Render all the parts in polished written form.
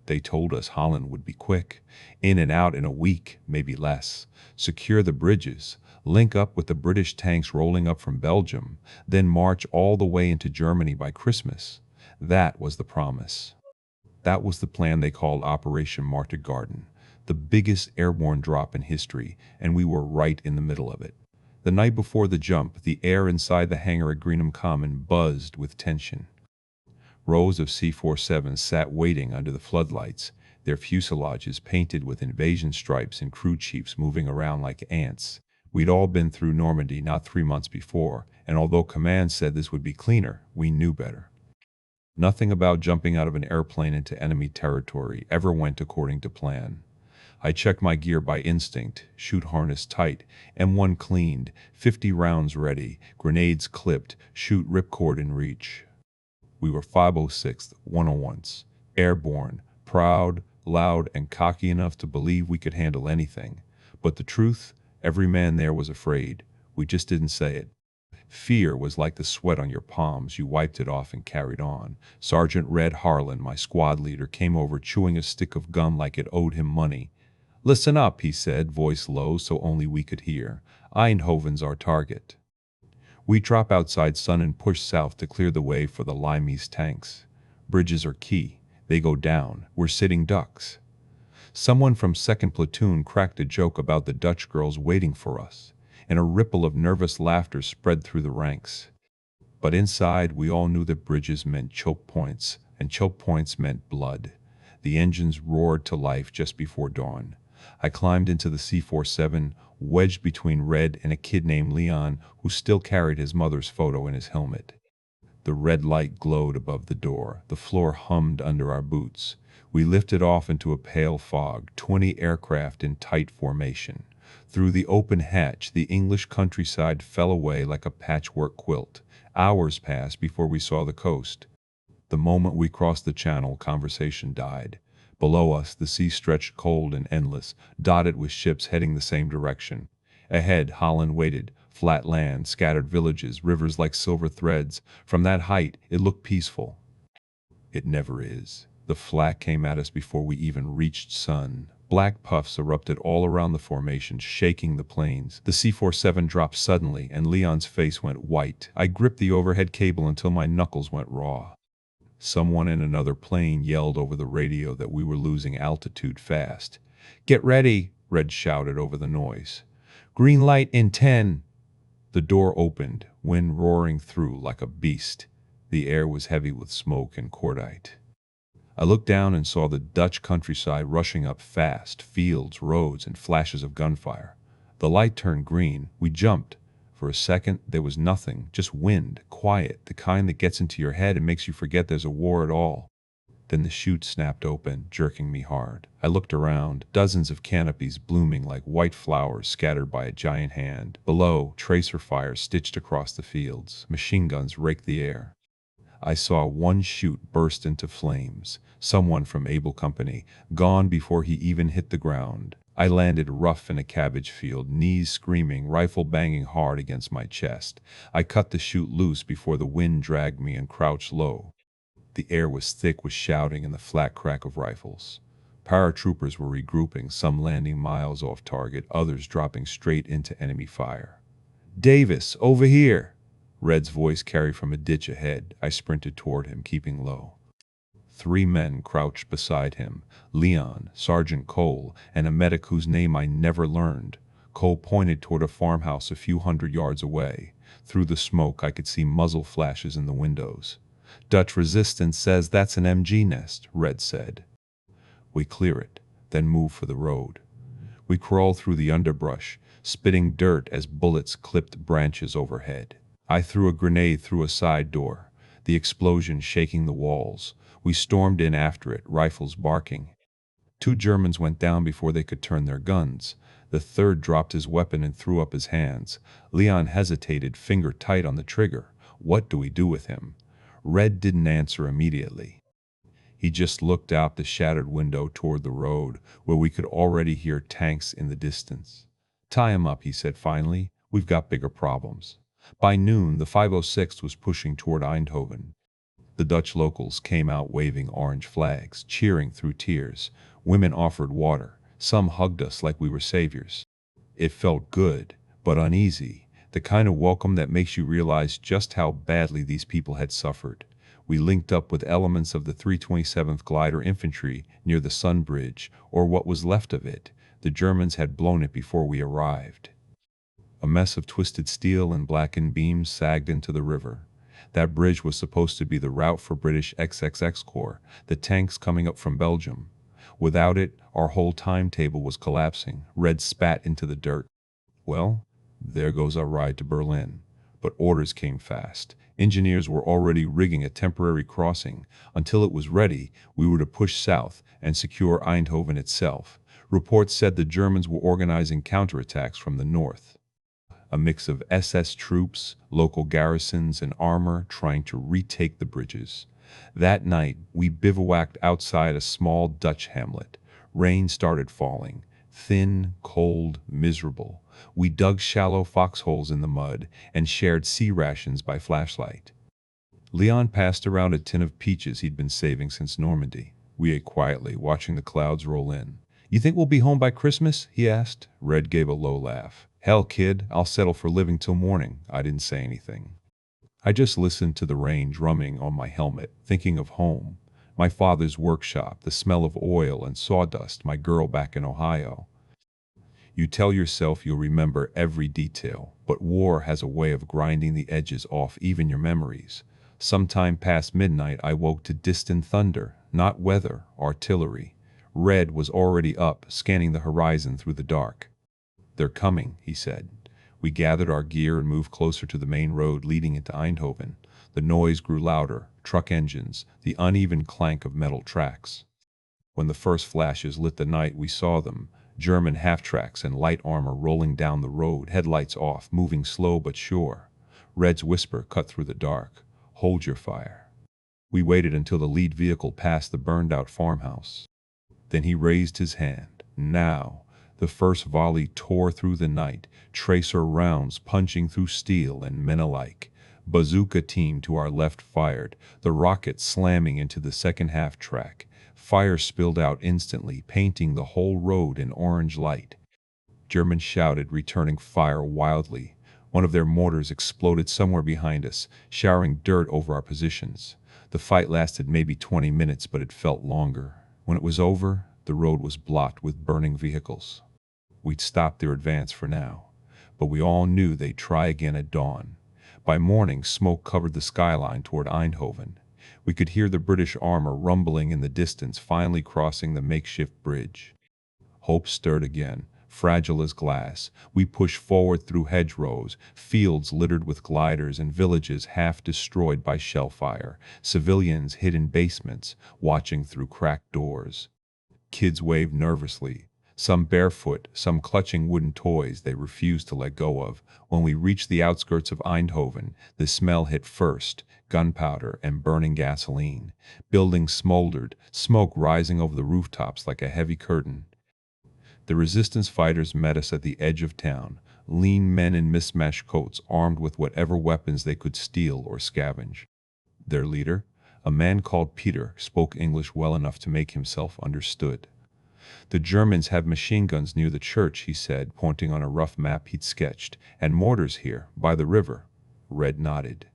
They told us Holland would be quick, in and out in a week, maybe less. Secure the bridges, link up with the British tanks rolling up from Belgium, then march all the way into Germany by Christmas. That was the promise. That was the plan they called Operation Market Garden, the biggest airborne drop in history, and we were right in the middle of it. The night before the jump, the air inside the hangar at Greenham Common buzzed with tension. Rows of C-47s sat waiting under the floodlights, their fuselages painted with invasion stripes and crew chiefs moving around like ants. We'd all been through Normandy not 3 months before, and although command said this would be cleaner, we knew better. Nothing about jumping out of an airplane into enemy territory ever went according to plan. I checked my gear by instinct, chute harness tight, M1 cleaned, 50 rounds ready, grenades clipped, chute ripcord in reach. We were 506th, 101s, airborne, proud, loud, and cocky enough to believe we could handle anything. But the truth, every man there was afraid. We just didn't say it. Fear was like the sweat on your palms. You wiped it off and carried on. Sergeant Red Harland, my squad leader, came over chewing a stick of gum like it owed him money. "Listen up," he said, voice low so only we could hear. "EindHoven's our target. We drop outside Sun and push south to clear the way for the limeys tanks. Bridges are key. They go down. We're sitting ducks." Someone from 2nd Platoon cracked a joke about the Dutch girls waiting for us, and a ripple of nervous laughter spread through the ranks. But inside, we all knew that bridges meant choke points, and choke points meant blood. The engines roared to life just before dawn. I climbed into the C-47, wedged between Red and a kid named Leon, who still carried his mother's photo in his helmet. The red light glowed above the door. The floor hummed under our boots. We lifted off into a pale fog, 20 aircraft in tight formation. Through the open hatch, the English countryside fell away like a patchwork quilt. Hours passed before we saw the coast. The moment we crossed the channel, conversation died. Below us, the sea stretched cold and endless, dotted with ships heading the same direction. Ahead, Holland waited, flat land, scattered villages, rivers like silver threads. From that height, it looked peaceful. It never is. The flak came at us before we even reached Sun. Black puffs erupted all around the formation, shaking the planes. The C-47 dropped suddenly, and Leon's face went white. I gripped the overhead cable until my knuckles went raw. Someone in another plane yelled over the radio that we were losing altitude fast. "Get ready," Red shouted over the noise. "Green light in 10. The door opened, wind roaring through like a beast. The air was heavy with smoke and cordite. I looked down and saw the Dutch countryside rushing up fast, fields, roads, and flashes of gunfire. The light turned green. We jumped. For a second, there was nothing, just wind, quiet, the kind that gets into your head and makes you forget there's a war at all. Then the chute snapped open, jerking me hard. I looked around, dozens of canopies blooming like white flowers scattered by a giant hand. Below, tracer fire stitched across the fields. Machine guns raked the air. I saw one chute burst into flames. Someone from Able Company, gone before he even hit the ground. I landed rough in a cabbage field, knees screaming, rifle banging hard against my chest. I cut the chute loose before the wind dragged me and crouched low. The air was thick with shouting and the flat crack of rifles. Paratroopers were regrouping, some landing miles off target, others dropping straight into enemy fire. "Davis, over here!" Red's voice carried from a ditch ahead. I sprinted toward him, keeping low. 3 men crouched beside him, Leon, Sergeant Cole, and a medic whose name I never learned. Cole pointed toward a farmhouse a few hundred yards away. Through the smoke, I could see muzzle flashes in the windows. "Dutch resistance says that's an MG nest," Red said. "We clear it, then move for the road." We crawled through the underbrush, spitting dirt as bullets clipped branches overhead. I threw a grenade through a side door, the explosion shaking the walls. We stormed in after it, rifles barking. 2 Germans went down before they could turn their guns. The third dropped his weapon and threw up his hands. Leon hesitated, finger tight on the trigger. What do we do with him? Red didn't answer immediately. He just looked out the shattered window toward the road, where we could already hear tanks in the distance. "Tie him up," he said finally. "We've got bigger problems." By noon, the 506th was pushing toward EindHoven. The Dutch locals came out waving orange flags, cheering through tears. Women offered water. Some hugged us like we were saviors. It felt good, but uneasy, the kind of welcome that makes you realize just how badly these people had suffered. We linked up with elements of the 327th Glider Infantry near the Sun Bridge, or what was left of it. The Germans had blown it before we arrived. A mess of twisted steel and blackened beams sagged into the river. That bridge was supposed to be the route for British XXX Corps, the tanks coming up from Belgium. Without it, our whole timetable was collapsing. Red spat into the dirt. Well, there goes our ride to Berlin. But orders came fast. Engineers were already rigging a temporary crossing. Until it was ready, we were to push south and secure EindHoven itself. Reports said the Germans were organizing counterattacks from the north. A mix of SS troops, local garrisons, and armor trying to retake the bridges. That night, we bivouacked outside a small Dutch hamlet. Rain started falling. Thin, cold, miserable. We dug shallow foxholes in the mud and shared sea rations by flashlight. Leon passed around a tin of peaches he'd been saving since Normandy. We ate quietly, watching the clouds roll in. "You think we'll be home by Christmas?" he asked. Red gave a low laugh. "Hell, kid, I'll settle for living till morning." I didn't say anything. I just listened to the rain drumming on my helmet, thinking of home. My father's workshop, the smell of oil and sawdust, my girl back in Ohio. You tell yourself you'll remember every detail, but war has a way of grinding the edges off even your memories. Sometime past midnight I woke to distant thunder, not weather, artillery. Red was already up, scanning the horizon through the dark. "They're coming," he said. We gathered our gear and moved closer to the main road leading into EindHoven. The noise grew louder, truck engines, the uneven clank of metal tracks. When the first flashes lit the night, we saw them, German half-tracks and light armor rolling down the road, headlights off, moving slow but sure. Red's whisper cut through the dark. "Hold your fire." We waited until the lead vehicle passed the burned-out farmhouse. Then he raised his hand. Now. The first volley tore through the night, tracer rounds punching through steel and men alike. Bazooka team to our left fired, the rocket slamming into the second half-track. Fire spilled out instantly, painting the whole road in orange light. Germans shouted, returning fire wildly. One of their mortars exploded somewhere behind us, showering dirt over our positions. The fight lasted maybe 20 minutes, but it felt longer. When it was over, the road was blocked with burning vehicles. We'd stopped their advance for now, but we all knew they'd try again at dawn. By morning, smoke covered the skyline toward EindHoven. We could hear the British armor rumbling in the distance, finally crossing the makeshift bridge. Hope stirred again, fragile as glass. We pushed forward through hedgerows, fields littered with gliders, and villages half destroyed by shell fire. Civilians hid in basements, watching through cracked doors. Kids waved nervously, some barefoot, some clutching wooden toys they refused to let go of. When we reached the outskirts of EindHoven, the smell hit first, gunpowder and burning gasoline. Buildings smoldered, smoke rising over the rooftops like a heavy curtain. The resistance fighters met us at the edge of town, lean men in mismatched coats armed with whatever weapons they could steal or scavenge. Their leader, a man called Peter, spoke English well enough to make himself understood. "The Germans have machine guns near the church," he said, pointing on a rough map he'd sketched, "and mortars here, by the river." Red nodded.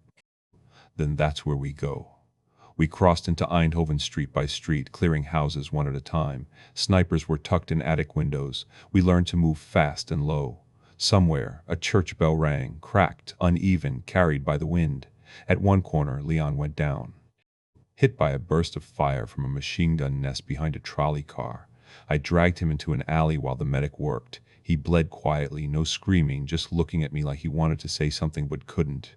"Then that's where we go." We crossed into EindHoven street by street, clearing houses one at a time. Snipers were tucked in attic windows. We learned to move fast and low. Somewhere, a church bell rang, cracked, uneven, carried by the wind. At one corner, Leon went down, hit by a burst of fire from a machine gun nest behind a trolley car. I dragged him into an alley while the medic worked. He bled quietly, no screaming, just looking at me like he wanted to say something but couldn't.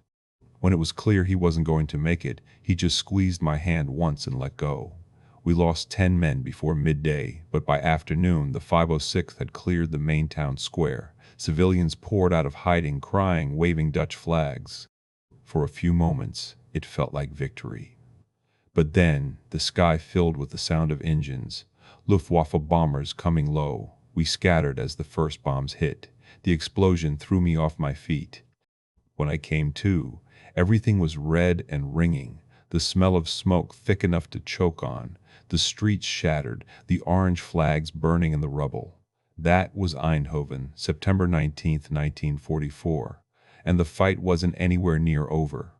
When it was clear he wasn't going to make it, he just squeezed my hand once and let go. We lost 10 men before midday, but by afternoon the 506th had cleared the main town square. Civilians poured out of hiding, crying, waving Dutch flags. For a few moments, it felt like victory. But then, the sky filled with the sound of engines. Luftwaffe bombers coming low. We scattered as the first bombs hit. The explosion threw me off my feet. When I came to, everything was red and ringing. the smell of smoke thick enough to choke on, the streets shattered, the orange flags burning in the rubble. That was Eindhoven, September 19th, 1944, and the fight wasn't anywhere near over.